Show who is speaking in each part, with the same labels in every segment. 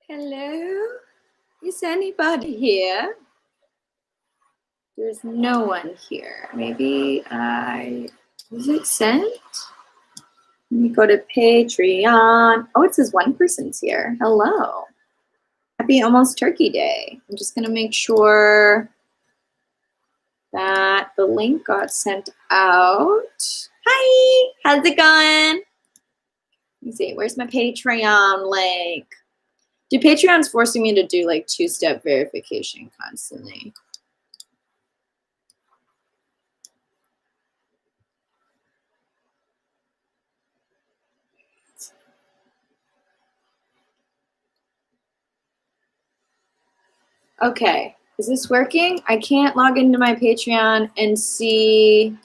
Speaker 1: Hello? Is anybody here? There's no one here. Maybe was it sent? Let me go to Patreon. Oh, it says one person's here. Hello. Happy almost Turkey Day. I'm just going to make sure that the link got sent out. Hi, how's it going? Let me see, where's my Patreon link? Dude, Patreon's forcing me to do like two-step verification constantly. Okay, is this working? I can't log into my Patreon and see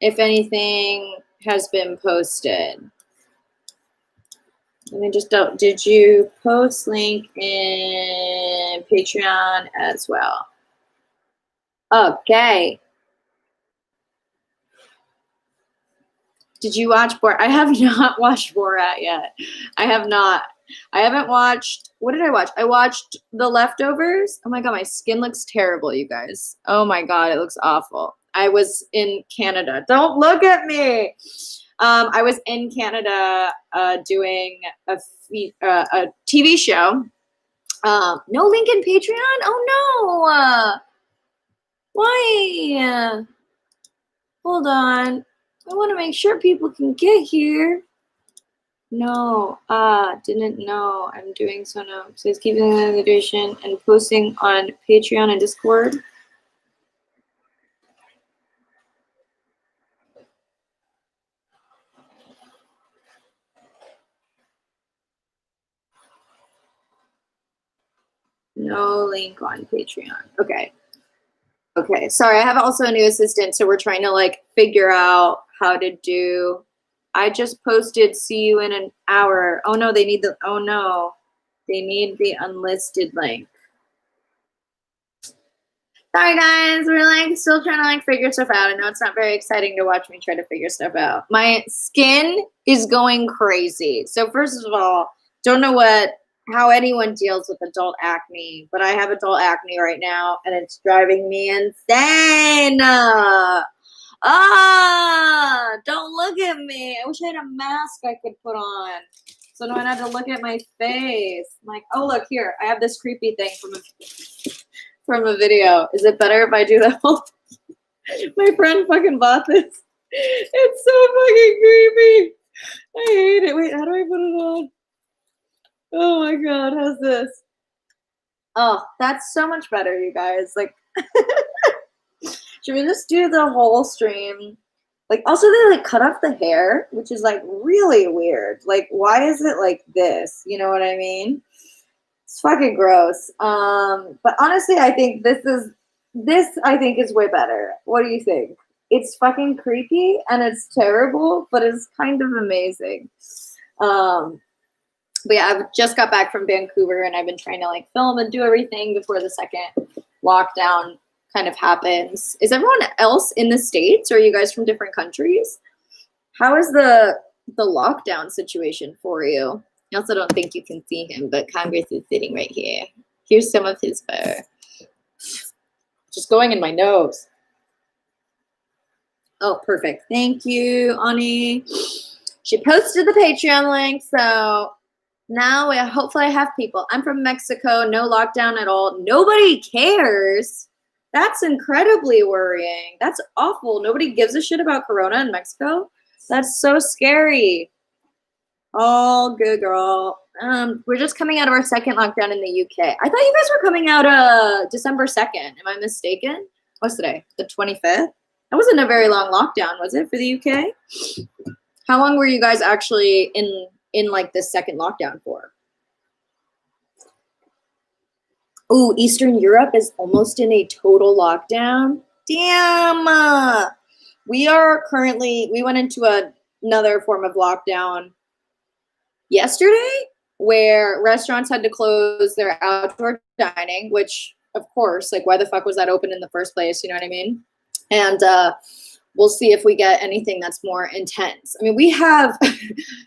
Speaker 1: if anything has been posted. Let me just double. Did you post link in Patreon as well? Okay. Did you watch Borat? I have not watched Borat yet. I have not. I haven't watched. What did I watch? I watched The Leftovers. Oh my God, my skin looks terrible, you guys. Oh my God, it looks awful. I was in Canada. Don't look at me. I was in Canada doing a TV show. No link in Patreon? Oh no. Why? Hold on. I want to make sure people can get here. No, didn't know. I'm doing so now. It says keeping the invitation and posting on Patreon and Discord. No link on Patreon. Okay. Okay. Sorry, I have also a new assistant, so we're trying to like figure out how to do. I just posted see you in an hour. Oh no, they need the they need the unlisted link. Sorry guys, we're like still trying to like figure stuff out. I know it's not very exciting to watch me try to figure stuff out. My skin is going crazy. So first of all, don't know how anyone deals with adult acne, but I have adult acne right now and it's driving me insane. Don't look at me. I wish I had a mask I could put on. So no one had to look at my face. I'm like, oh look here, I have this creepy thing from a video. Is it better if I do that? My friend fucking bought this. It's so fucking creepy. I hate it. Wait, how do I put it on? Oh my God, how's this? Oh, that's so much better, you guys. Like, should we just do the whole stream? Like, also they like cut off the hair, which is like really weird. Like, why is it like this? You know what I mean? It's fucking gross. But honestly, I think this is way better. What do you think? It's fucking creepy and it's terrible, but it's kind of amazing. But yeah, I've just got back from Vancouver and I've been trying to like film and do everything before the second lockdown kind of happens. Is everyone else in the States or are you guys from different countries? How is the lockdown situation for you? I also don't think you can see him, but Congress is sitting right here. Here's some of his fur. Just going in my nose. Oh, perfect. Thank you, Ani. She posted the Patreon link, so now hopefully I have people. I'm from Mexico, no lockdown at all. Nobody cares. That's incredibly worrying. That's awful. Nobody gives a shit about Corona in Mexico. That's so scary. All good, girl. We're just coming out of our second lockdown in the UK. I thought you guys were coming out December 2nd. Am I mistaken? What's today? The 25th? That wasn't a very long lockdown, was it, for the UK? How long were you guys actually in like this second lockdown for? Oh, Eastern Europe is almost in a total lockdown. Damn. We went into another form of lockdown yesterday where restaurants had to close their outdoor dining, which of course, like why the fuck was that open in the first place? You know what I mean? And we'll see if we get anything that's more intense. I mean, we have,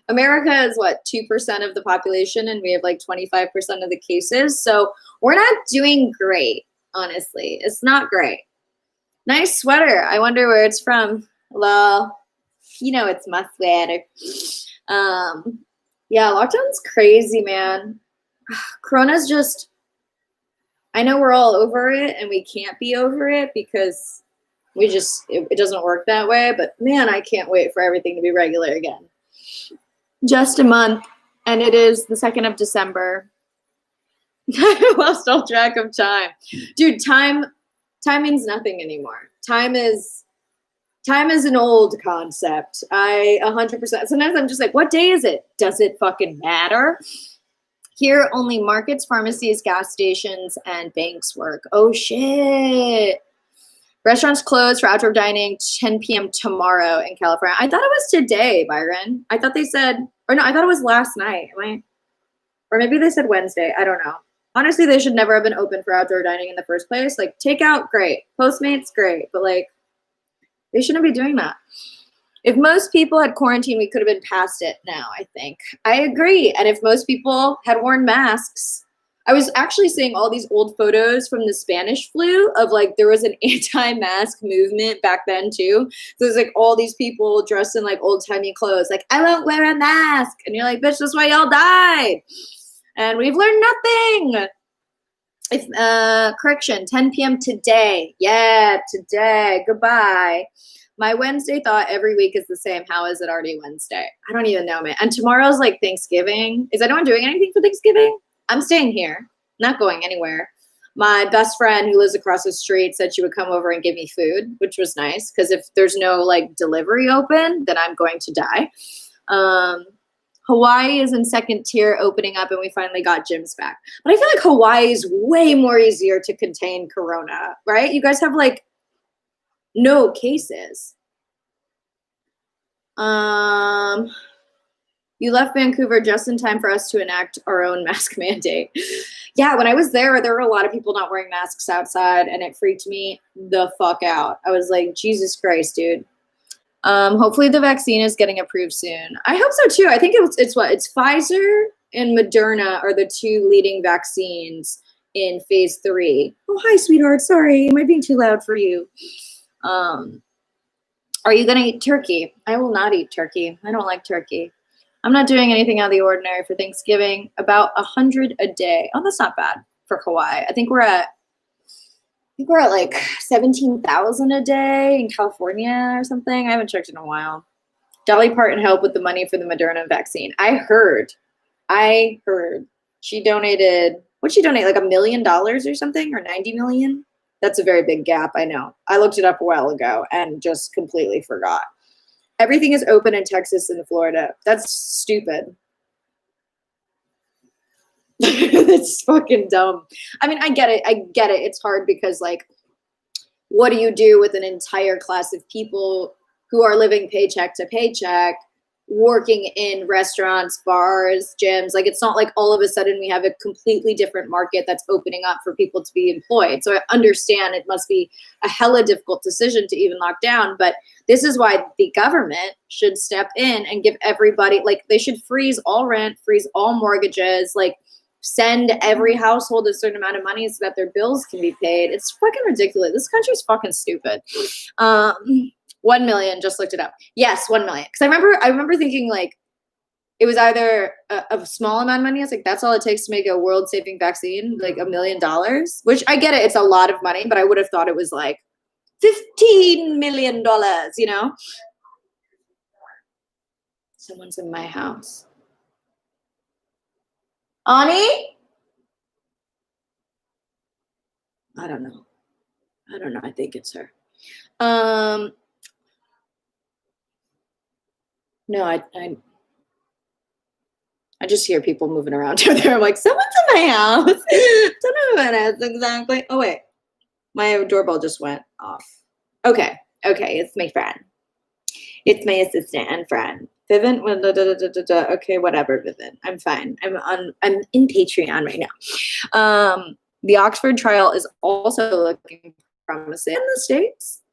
Speaker 1: America is what, 2% of the population, and we have like 25% of the cases. So we're not doing great, honestly. It's not great. Nice sweater. I wonder where it's from. Well, you know, it's my sweater. Yeah, lockdown's crazy, man. Corona's just, I know we're all over it and we can't be over it because we just, it doesn't work that way. But man, I can't wait for everything to be regular again. Just a month, and it is the 2nd of December. I lost all track of time. Dude, time means nothing anymore. Time is an old concept. I 100%. Sometimes I'm just like, what day is it? Does it fucking matter? Here, only markets, pharmacies, gas stations, and banks work. Oh, shit. Restaurants closed for outdoor dining 10 p.m. tomorrow in California. I thought it was today, Byron. I thought they said, or no, I thought it was last night. Or maybe they said Wednesday. I don't know. Honestly, they should never have been open for outdoor dining in the first place. Like, takeout, great. Postmates, great. But, like, they shouldn't be doing that. If most people had quarantined, we could have been past it now, I think. I agree. And if most people had worn masks, I was actually seeing all these old photos from the Spanish flu of like, there was an anti-mask movement back then too. So there's like all these people dressed in like old-timey clothes, like, I won't wear a mask. And you're like, bitch, that's why y'all died. And we've learned nothing. Correction, 10 p.m. today. Yeah, today. Goodbye. My Wednesday thought every week is the same. How is it already Wednesday? I don't even know, man. And tomorrow's like Thanksgiving. Is anyone doing anything for Thanksgiving? I'm staying here, not going anywhere. My best friend who lives across the street said she would come over and give me food, which was nice because if there's no like delivery open, then I'm going to die. Hawaii is in second tier opening up and we finally got gyms back. But I feel like Hawaii is way more easier to contain Corona, right? You guys have like no cases. You left Vancouver just in time for us to enact our own mask mandate. Yeah, when I was there were a lot of people not wearing masks outside and it freaked me the fuck out. I was like, Jesus Christ, dude. Hopefully the vaccine is getting approved soon. I hope so too. I think it's Pfizer and Moderna are the two leading vaccines in phase 3. Oh, hi, sweetheart. Sorry, am I being too loud for you? Are you gonna eat turkey? I will not eat turkey. I don't like turkey. I'm not doing anything out of the ordinary for Thanksgiving. About 100 a day. Oh, that's not bad for Kauai. I think we're at like 17,000 a day in California or something. I haven't checked in a while. Dolly Parton helped with the money for the Moderna vaccine. I heard she donated, what'd she donate? Like $1 million or something, or 90 million? That's a very big gap, I know. I looked it up a while ago and just completely forgot. Everything is open in Texas and Florida. That's stupid. It's fucking dumb. I mean, I get it. It's hard because, like, what do you do with an entire class of people who are living paycheck to paycheck, working in restaurants, bars, gyms? Like, it's not like all of a sudden we have a completely different market that's opening up for people to be employed. So I understand it must be a hella difficult decision to even lock down, but this is why the government should step in and give everybody, like, they should freeze all rent, freeze all mortgages, like, send every household a certain amount of money so that their bills can be paid. It's fucking ridiculous. This country's fucking stupid. 1 million, just looked it up. Yes, 1 million. Because I remember thinking like it was either a small amount of money. I was like, that's all it takes to make a world-saving vaccine, like $1 million. Which I get it, it's a lot of money, but I would have thought it was like $15 million, you know? Someone's in my house. Ani? I don't know. I think it's her. No, I just hear people moving around out there. I'm like, someone's in my house. Don't know who it is exactly. Oh wait, my doorbell just went off. Okay, it's my friend. It's my assistant and friend. Vivian, okay, whatever, Vivian. I'm fine. I'm in Patreon right now. The Oxford trial is also looking promising in the States.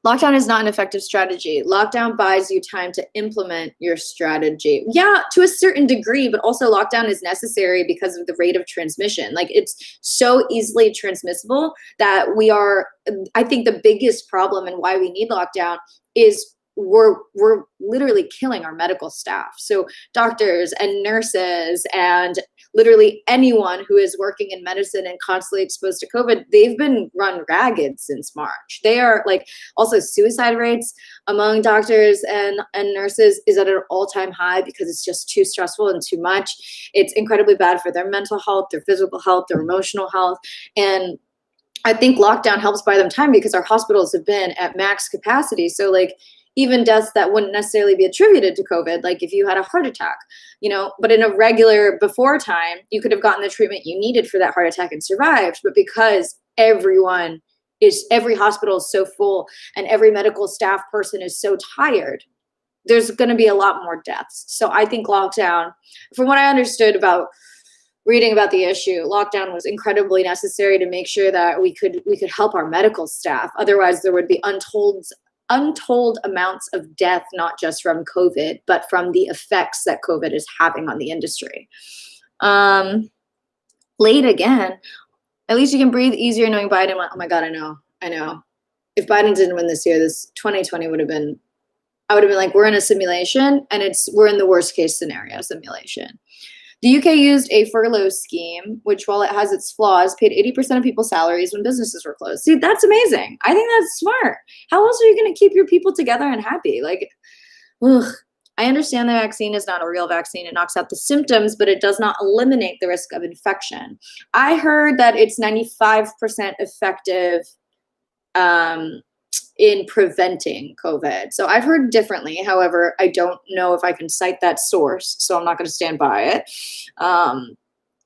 Speaker 1: Lockdown is not an effective strategy. Lockdown buys you time to implement your strategy. Yeah, to a certain degree, but also lockdown is necessary because of the rate of transmission. Like, it's so easily transmissible that I think the biggest problem and why we need lockdown is we're literally killing our medical staff. So doctors and nurses and literally anyone who is working in medicine and constantly exposed to COVID, they've been run ragged since March. They are like, also suicide rates among doctors and nurses is at an all-time high because it's just too stressful and too much. It's incredibly bad for their mental health, their physical health, their emotional health. And I think lockdown helps buy them time because our hospitals have been at max capacity. So like, even deaths that wouldn't necessarily be attributed to COVID, like if you had a heart attack, but in a regular before time, you could have gotten the treatment you needed for that heart attack and survived. But because every hospital is so full and every medical staff person is so tired, there's going to be a lot more deaths. So I think lockdown, from what I understood about reading about the issue, lockdown was incredibly necessary to make sure that we could help our medical staff. Otherwise, there would be untold amounts of death, not just from COVID, but from the effects that COVID is having on the industry. Late again. At least you can breathe easier knowing Biden went. Oh my God, I know. If Biden didn't win this year, this 2020 I would have been like, we're in a simulation and we're in the worst case scenario simulation. The UK used a furlough scheme, which, while it has its flaws, paid 80% of people's salaries when businesses were closed. See, that's amazing. I think that's smart. How else are you going to keep your people together and happy? Like, ugh. I understand the vaccine is not a real vaccine. It knocks out the symptoms, but it does not eliminate the risk of infection. I heard that it's 95% effective in preventing COVID. So I've heard differently. However, I don't know if I can cite that source, so I'm not going to stand by it,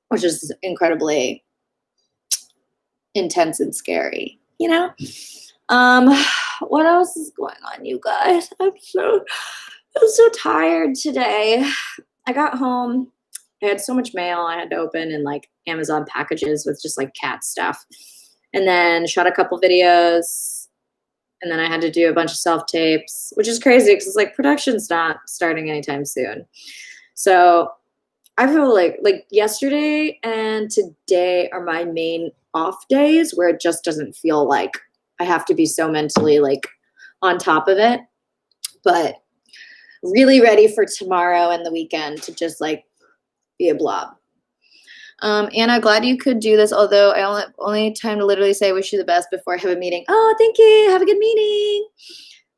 Speaker 1: which is incredibly intense and scary, What else is going on, you guys? I'm so tired today. I got home. I had so much mail I had to open and like Amazon packages with just like cat stuff. And then shot a couple videos. And then I had to do a bunch of self-tapes, which is crazy because it's like production's not starting anytime soon. So I feel like yesterday and today are my main off days where it just doesn't feel like I have to be so mentally like on top of it. But really ready for tomorrow and the weekend to just like be a blob. Anna, glad you could do this, although I only time to literally say wish you the best before I have a meeting. Oh, thank you. Have a good meeting.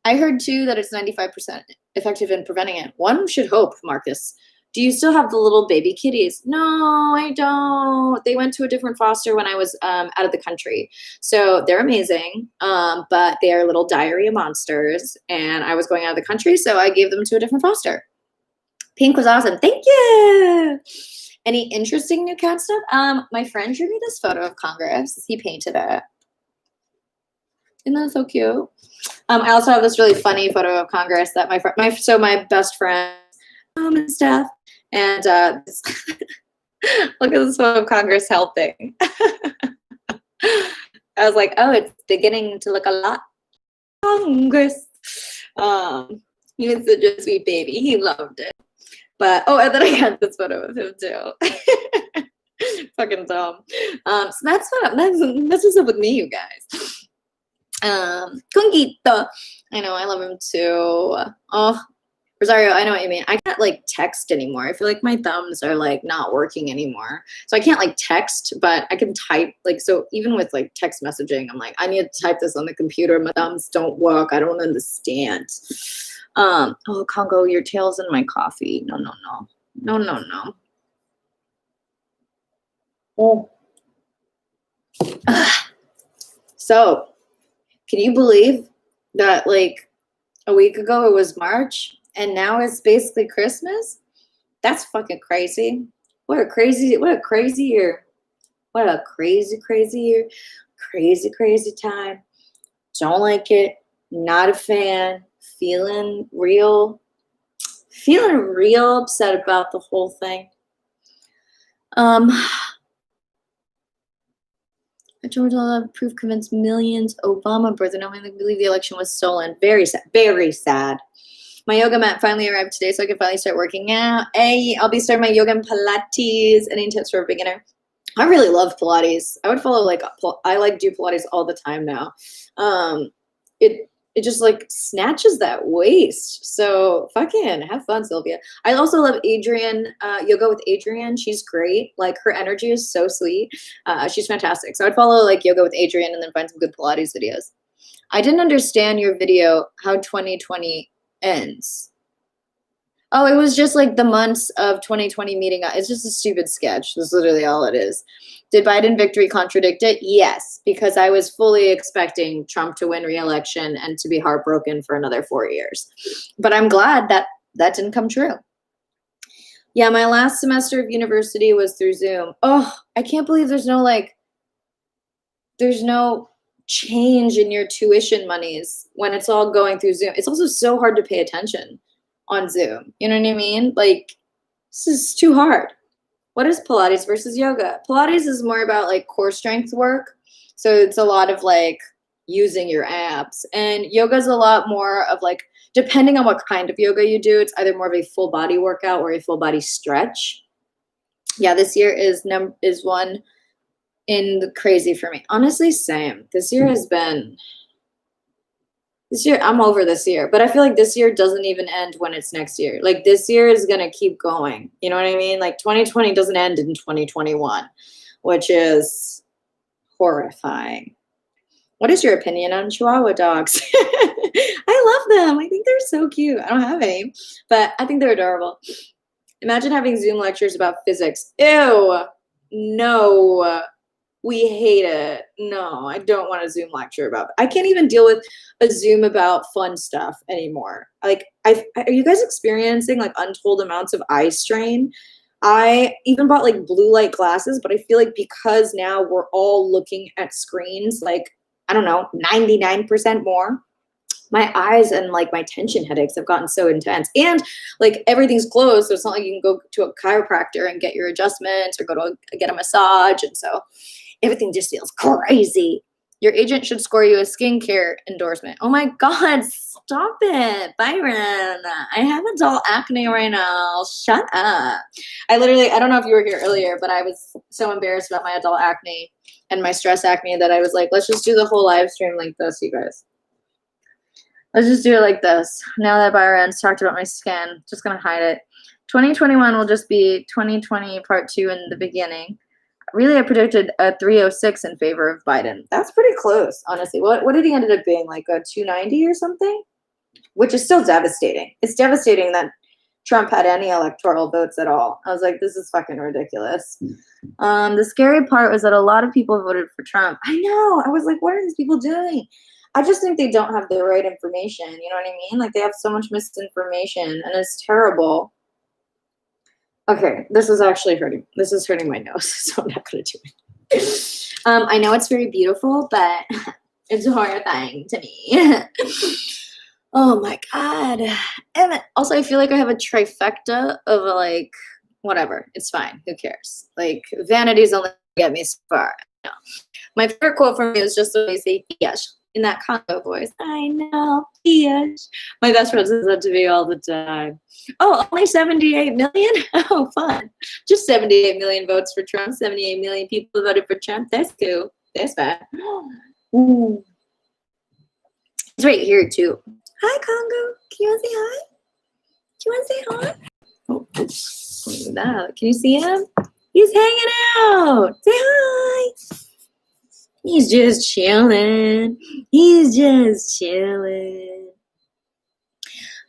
Speaker 1: I heard too that it's 95% effective in preventing it. One should hope, Marcus. Do you still have the little baby kitties? No, I don't. They went to a different foster when I was out of the country. So they're amazing, but they are little diarrhea monsters. And I was going out of the country, so I gave them to a different foster. Pink was awesome. Thank you. Any interesting new cat stuff? My friend drew me this photo of Congress. He painted it. Isn't that so cute? I also have this really funny photo of Congress that my best friend and stuff. And look at this photo of Congress helping. I was like, oh, it's beginning to look a lot Congress. He was such a sweet baby. He loved it. But, and then I got this photo of him too. Fucking dumb. So that's what's up with me, you guys. Conguito. I know, I love him too. Oh, Rosario, I know what you mean. I can't like text anymore. I feel like my thumbs are like not working anymore. So I can't like text, but I can type. Like, so even with like text messaging, I'm like, I need to type this on the computer. My thumbs don't work. I don't understand. Oh, Congo, your tail's in my coffee. No. Oh. So, can you believe that like a week ago it was March and now it's basically Christmas? That's fucking crazy. What a crazy year. What a crazy, crazy year. Crazy time. Don't like it. Not a fan. Feeling real upset about the whole thing. Georgia love proof convinced millions. Obama birther. No one believe the election was stolen. Very sad. Very sad. My yoga mat finally arrived today, so I can finally start working out. Hey, I'll be starting my yoga and Pilates. Any tips for a beginner? I really love Pilates. I would follow like I like do Pilates all the time now. It just like snatches that waist. So fucking have fun, Sylvia. I also love Adrienne, yoga with Adrienne. She's great. Like her energy is so sweet. She's fantastic. So I'd follow like yoga with Adrienne and then find some good Pilates videos. I didn't understand your video, how 2020 ends. Oh, it was just like the months of 2020 meeting. It's just a stupid sketch. That's literally all it is. Did Biden victory contradict it? Yes, because I was fully expecting Trump to win re-election and to be heartbroken for another 4 years. But I'm glad that that didn't come true. Yeah, my last semester of university was through Zoom. Oh, I can't believe there's no change in your tuition monies when it's all going through Zoom. It's also so hard to pay attention on Zoom. You know what I mean? Like, this is too hard. What is Pilates versus yoga? Pilates is more about like core strength work. So it's a lot of like using your abs. And yoga is a lot more of like, depending on what kind of yoga you do, it's either more of a full body workout or a full body stretch. Yeah, this year is one in the crazy for me. Honestly, same. This year, I'm over this year, but I feel like this year doesn't even end when it's next year. Like this year is going to keep going. You know what I mean? Like 2020 doesn't end in 2021, which is horrifying. What is your opinion on Chihuahua dogs? I love them. I think they're so cute. I don't have any, but I think they're adorable. Imagine having Zoom lectures about physics. Ew. No. We hate it. No, I don't want a Zoom lecture about it. I can't even deal with a Zoom about fun stuff anymore. Like, are you guys experiencing like untold amounts of eye strain? I even bought like blue light glasses, but I feel like because now we're all looking at screens, like, I don't know, 99% more, my eyes and like my tension headaches have gotten so intense. And like everything's closed, so it's not like you can go to a chiropractor and get your adjustments or get a massage. And so everything just feels crazy. Your agent should score you a skincare endorsement. Oh my God, stop it, Byron. I have adult acne right now. Shut up. I don't know if you were here earlier, but I was so embarrassed about my adult acne and my stress acne that I was like, let's just do the whole live stream like this, you guys. Let's just do it like this. Now that Byron's talked about my skin, just going to hide it. 2021 will just be 2020 part 2 in the beginning. Really, I predicted a 306 in favor of Biden. That's pretty close, honestly. What did he end up being, like a 290 or something? Which is still devastating. It's devastating that Trump had any electoral votes at all. I was like, this is fucking ridiculous. The scary part was that a lot of people voted for Trump. I know. I was like, what are these people doing? I just think they don't have the right information. You know what I mean? Like, they have so much misinformation, and it's terrible. Okay, this is actually hurting. This is hurting my nose, so I'm not going to do it. I know it's very beautiful, but it's horrifying to me. Oh my God. And also, I feel like I have a trifecta of like, whatever. It's fine. Who cares? Like, vanity's only get me so far. No. My favorite quote from you is just when they say, yes, in that Congo voice. I know, yes. My best friend says that to me all the time. Oh, only 78 million? Oh, fun. Just 78 million votes for Trump. 78 million people voted for Trump. That's cool. That's fine. Ooh. It's right here, too. Hi, Congo. Can you want to say hi? Do you want to say hi? Oh, look at that. Can you see him? He's hanging out. Say hi. He's just chilling. He's just chilling.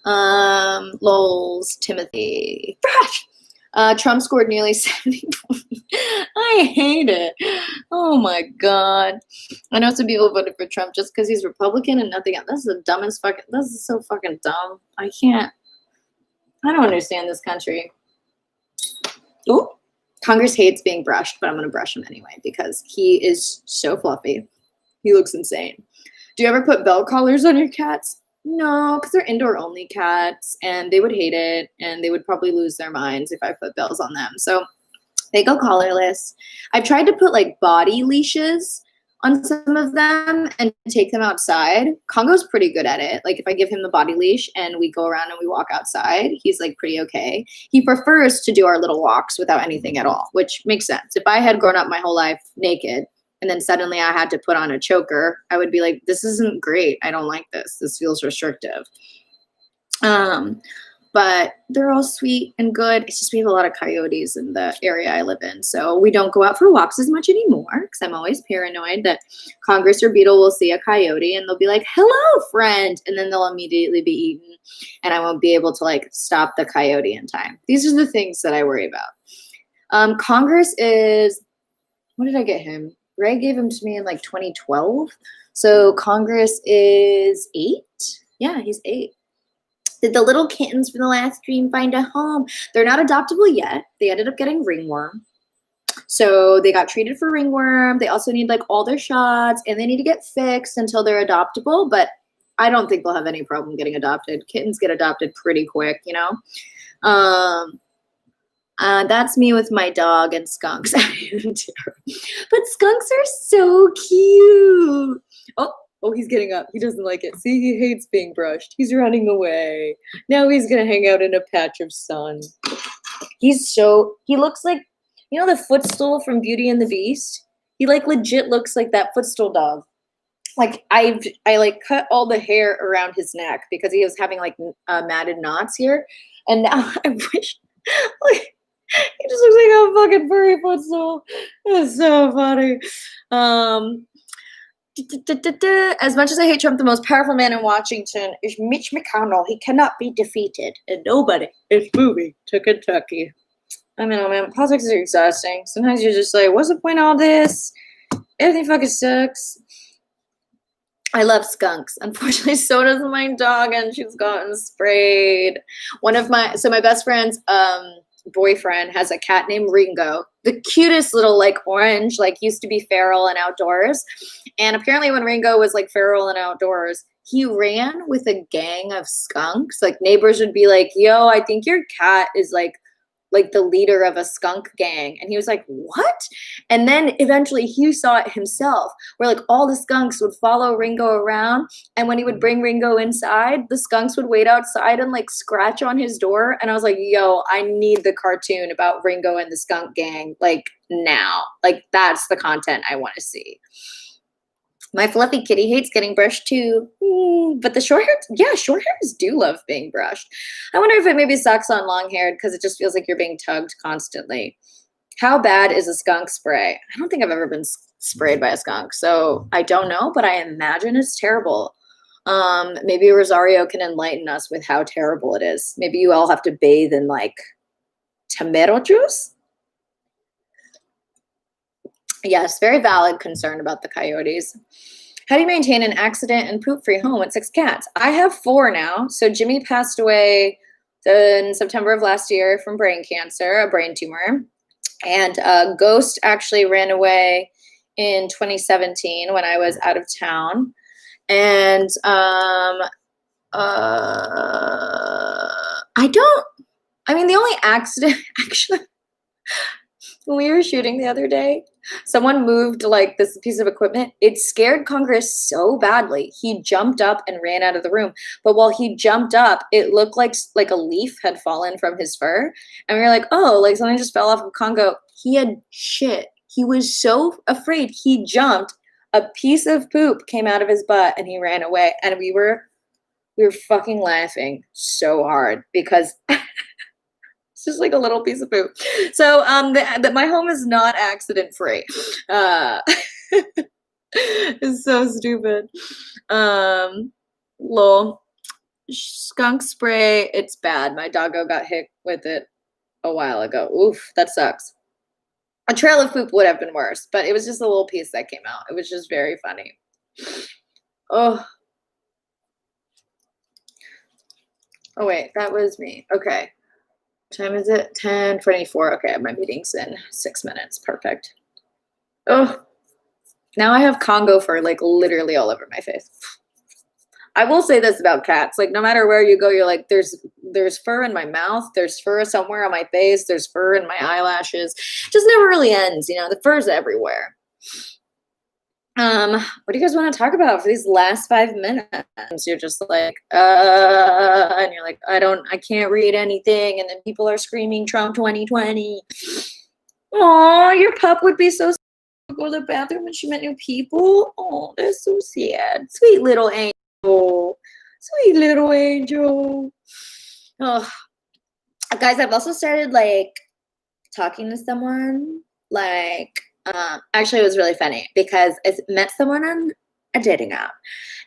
Speaker 1: Lols, Timothy. Fresh. Trump scored nearly 70 points. I hate it. Oh my God. I know some people voted for Trump just because he's Republican and nothing else. This is the dumbest fucking, this is so fucking dumb. I don't understand this country. Ooh. Congress hates being brushed, but I'm going to brush him anyway because he is so fluffy. He looks insane. Do you ever put bell collars on your cats? No, because they're indoor-only cats, and they would hate it, and they would probably lose their minds if I put bells on them. So they go collarless. I've tried to put, like, body leashes on some of them and take them outside. Congo's pretty good at it. Like if I give him the body leash and we go around and we walk outside, he's like pretty okay. He prefers to do our little walks without anything at all, which makes sense. If I had grown up my whole life naked and then suddenly I had to put on a choker, I would be like, this isn't great. I don't like this. This feels restrictive. But they're all sweet and good. It's just we have a lot of coyotes in the area I live in. So we don't go out for walks as much anymore because I'm always paranoid that Congress or Beetle will see a coyote and they'll be like, hello, friend. And then they'll immediately be eaten and I won't be able to like stop the coyote in time. These are the things that I worry about. Congress is, what did I get him? Ray gave him to me in like 2012. So Congress is 8. Yeah, he's 8. Did the little kittens from the last stream find a home? They're not adoptable yet. They ended up getting ringworm. So they got treated for ringworm. They also need like all their shots and they need to get fixed until they're adoptable. But I don't think they'll have any problem getting adopted. Kittens get adopted pretty quick, you know? That's me with my dog and skunks. But skunks are so cute. Oh, he's getting up. He doesn't like it. See, he hates being brushed. He's running away. Now he's going to hang out in a patch of sun. He looks like, you know the footstool from Beauty and the Beast? He like legit looks like that footstool dog. Like I like cut all the hair around his neck because he was having like matted knots here. And now I wish, like, he just looks like a fucking furry footstool. It's so funny. As much as I hate Trump, the most powerful man in Washington is Mitch McConnell. He cannot be defeated, and nobody is moving to Kentucky. I mean, oh man, politics is exhausting. Sometimes you're just like, what's the point of all this? Everything fucking sucks. I love skunks. Unfortunately, so does my dog, and she's gotten sprayed. My best friend's boyfriend has a cat named Ringo. The cutest little like orange, like used to be feral and outdoors. And apparently when Ringo was like feral and outdoors, he ran with a gang of skunks. Like neighbors would be like, yo, I think your cat is like the leader of a skunk gang. And he was like, what? And then eventually he saw it himself, where like all the skunks would follow Ringo around. And when he would bring Ringo inside, the skunks would wait outside and like scratch on his door. And I was like, yo, I need the cartoon about Ringo and the skunk gang, like now. Like that's the content I want to see. My fluffy kitty hates getting brushed too. But the short hairs do love being brushed. I wonder if it maybe sucks on long haired because it just feels like you're being tugged constantly. How bad is a skunk spray? I don't think I've ever been sprayed by a skunk, so I don't know, but I imagine it's terrible. Maybe Rosario can enlighten us with how terrible it is. Maybe you all have to bathe in like tomato juice? Yes, very valid concern about the coyotes. How do you maintain an accident and poop-free home with 6 cats? I have 4 now. So Jimmy passed away in September of last year from brain cancer, a brain tumor. And Ghost actually ran away in 2017 when I was out of town. And the only accident, actually, when we were shooting the other day, someone moved like this piece of equipment. It scared Congress so badly. He jumped up and ran out of the room. But while he jumped up, it looked like a leaf had fallen from his fur. And we were like, oh, like something just fell off of Congo. He had shit. He was so afraid. He jumped. A piece of poop came out of his butt and he ran away. And we were fucking laughing so hard because it's just like a little piece of poop. So my home is not accident free. It's so stupid. Lol. Skunk spray, it's bad. My doggo got hit with it a while ago. Oof, that sucks. A trail of poop would have been worse, but it was just a little piece that came out. It was just very funny. Oh, wait, that was me. Okay. What time is it? 10:24. Okay, my meeting's in 6 minutes. Perfect. Oh, now I have Congo fur like literally all over my face. I will say this about cats. Like no matter where you go, you're like, there's fur in my mouth. There's fur somewhere on my face. There's fur in my eyelashes. It just never really ends. You know, the fur's everywhere. What do you guys want to talk about for these last 5 minutes? You're just like, and you're like, I can't read anything. And then people are screaming Trump 2020. Oh, your pup would be so sad to go to the bathroom when she met new people. Oh, that's so sad. Sweet little angel. Sweet little angel. Oh, guys, I've also started like talking to someone like actually it was really funny because I met someone on a dating app,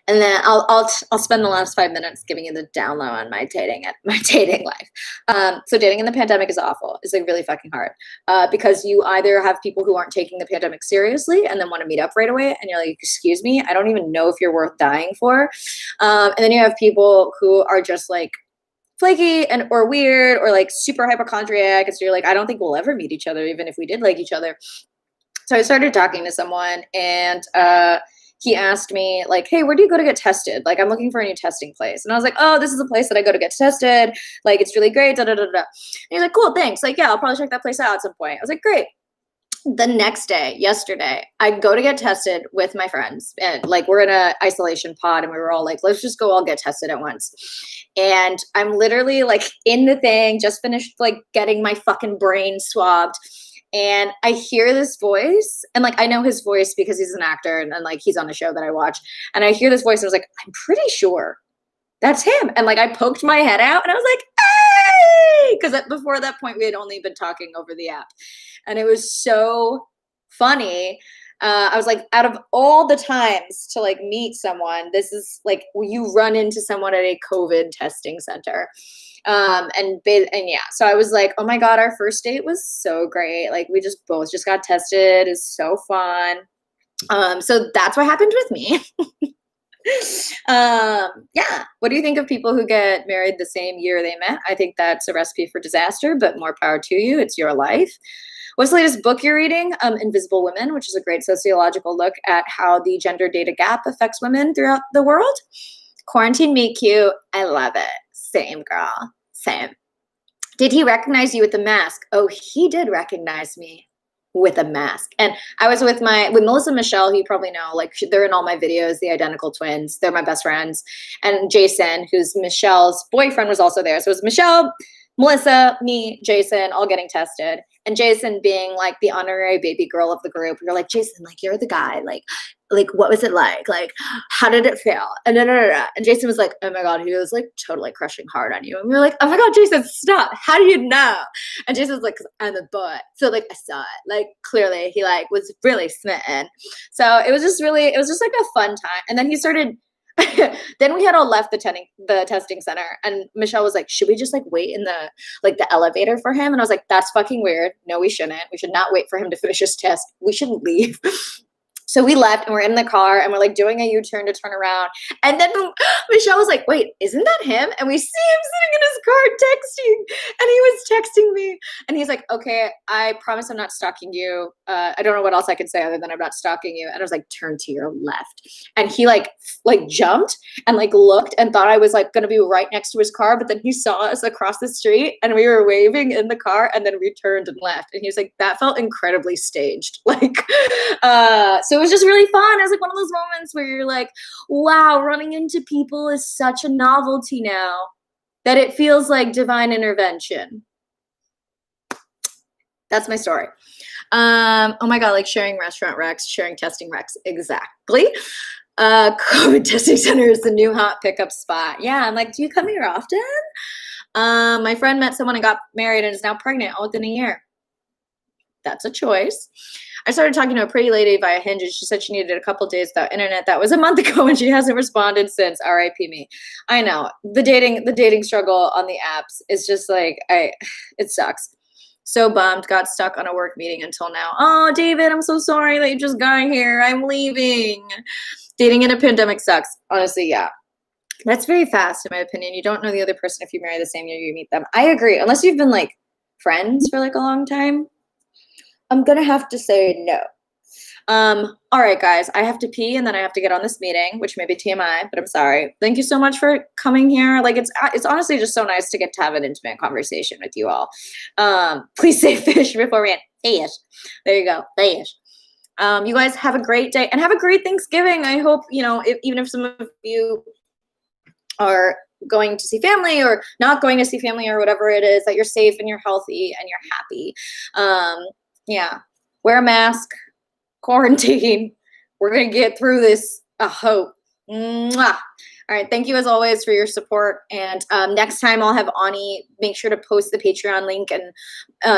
Speaker 1: and then I'll spend the last 5 minutes giving you the down low on my dating life. So dating in the pandemic is awful. It's like really fucking hard because you either have people who aren't taking the pandemic seriously and then want to meet up right away, and you're like, excuse me, I don't even know if you're worth dying for, and then you have people who are just like flaky and or weird or like super hypochondriac, and so you're like, I don't think we'll ever meet each other even if we did like each other. So I started talking to someone, and he asked me like, hey, where do you go to get tested? Like, I'm looking for a new testing place. And I was like, oh, this is a place that I go to get tested. Like, it's really great. Da, da, da, da. And he's like, cool, thanks. Like, yeah, I'll probably check that place out at some point. I was like, great. The next day, yesterday, I go to get tested with my friends, and like we're in a isolation pod, and we were all like, let's just go all get tested at once. And I'm literally like in the thing, just finished like getting my fucking brain swabbed, and I hear this voice, and like I know his voice because he's an actor, and like he's on a show that I watch, and I hear this voice, and I was like, I'm pretty sure that's him. And like I poked my head out, and I was like, hey, because before that point we had only been talking over the app, and it was so funny. I was like, out of all the times to like meet someone, this is like you run into someone at a COVID testing center. And yeah, so I was like, oh my God, our first date was so great. Like we just both just got tested. It's so fun. So that's what happened with me. Yeah. What do you think of people who get married the same year they met? I think that's a recipe for disaster, but more power to you. It's your life. What's the latest book you're reading? Invisible Women, which is a great sociological look at how the gender data gap affects women throughout the world. Quarantine meet cute. I love it. Same, girl. Same. Did he recognize you with the mask? Oh, he did recognize me with a mask. And I was with Melissa and Michelle, who you probably know, like they're in all my videos, the identical twins. They're my best friends. And Jason, who's Michelle's boyfriend, was also there. So it was Michelle, Melissa, me, Jason, all getting tested. And Jason being like the honorary baby girl of the group. You're like, Jason, like you're the guy. Like what was it like? Like, how did it feel? And and Jason was like, oh my God, he was like totally crushing hard on you. And we were like, oh my God, Jason, stop. How do you know? And Jason was like, because I'm a boy. So like I saw it. Like clearly he like was really smitten. So it was just like a fun time. And then he started then we had all left the testing center, and Michelle was like, should we just like wait in the elevator for him? And I was like, that's fucking weird. No, we shouldn't. We should not wait for him to finish his test. We should leave. So we left, and we're in the car, and we're like doing a U-turn to turn around. And then Michelle was like, wait, isn't that him? And we see him sitting in his car texting, and he was texting me. And he's like, okay, I promise I'm not stalking you. I don't know what else I could say other than I'm not stalking you. And I was like, turn to your left. And he like jumped and like looked and thought I was like going to be right next to his car. But then he saw us across the street, and we were waving in the car, and then we turned and left. And he was like, that felt incredibly staged. Like, so it was just really fun. It was like one of those moments where you're like, wow, running into people is such a novelty now that it feels like divine intervention. That's my story. Oh my God, like sharing restaurant recs, sharing testing recs. Exactly. COVID testing center is the new hot pickup spot. Yeah, I'm like, do you come here often? My friend met someone and got married and is now pregnant all within a year. That's a choice. I started talking to a pretty lady via Hinge, and she said she needed a couple days without internet. That was a month ago, and she hasn't responded since. R.I.P. me. I know the dating struggle on the apps is just like it sucks. So bummed. Got stuck on a work meeting until now. Oh, David, I'm so sorry that you just got here. I'm leaving. Dating in a pandemic sucks. Honestly, yeah. That's very fast, in my opinion. You don't know the other person if you marry the same year you meet them. I agree. Unless you've been like friends for like a long time. I'm going to have to say no. All right, guys, I have to pee, and then I have to get on this meeting, which may be TMI, but I'm sorry. Thank you so much for coming here. Like, it's honestly just so nice to get to have an intimate conversation with you all. Please say fish before we end. Fish. There you go. Fish. You guys have a great day and have a great Thanksgiving. I hope, even if some of you are going to see family or not going to see family or whatever it is, that you're safe and you're healthy and you're happy. Yeah. Wear a mask, quarantine. We're going to get through this. I hope. Mwah. All right. Thank you as always for your support. And next time I'll have Ani make sure to post the Patreon link and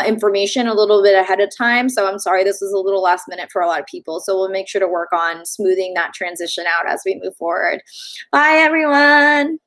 Speaker 1: information a little bit ahead of time. So I'm sorry, this was a little last minute for a lot of people. So we'll make sure to work on smoothing that transition out as we move forward. Bye, everyone.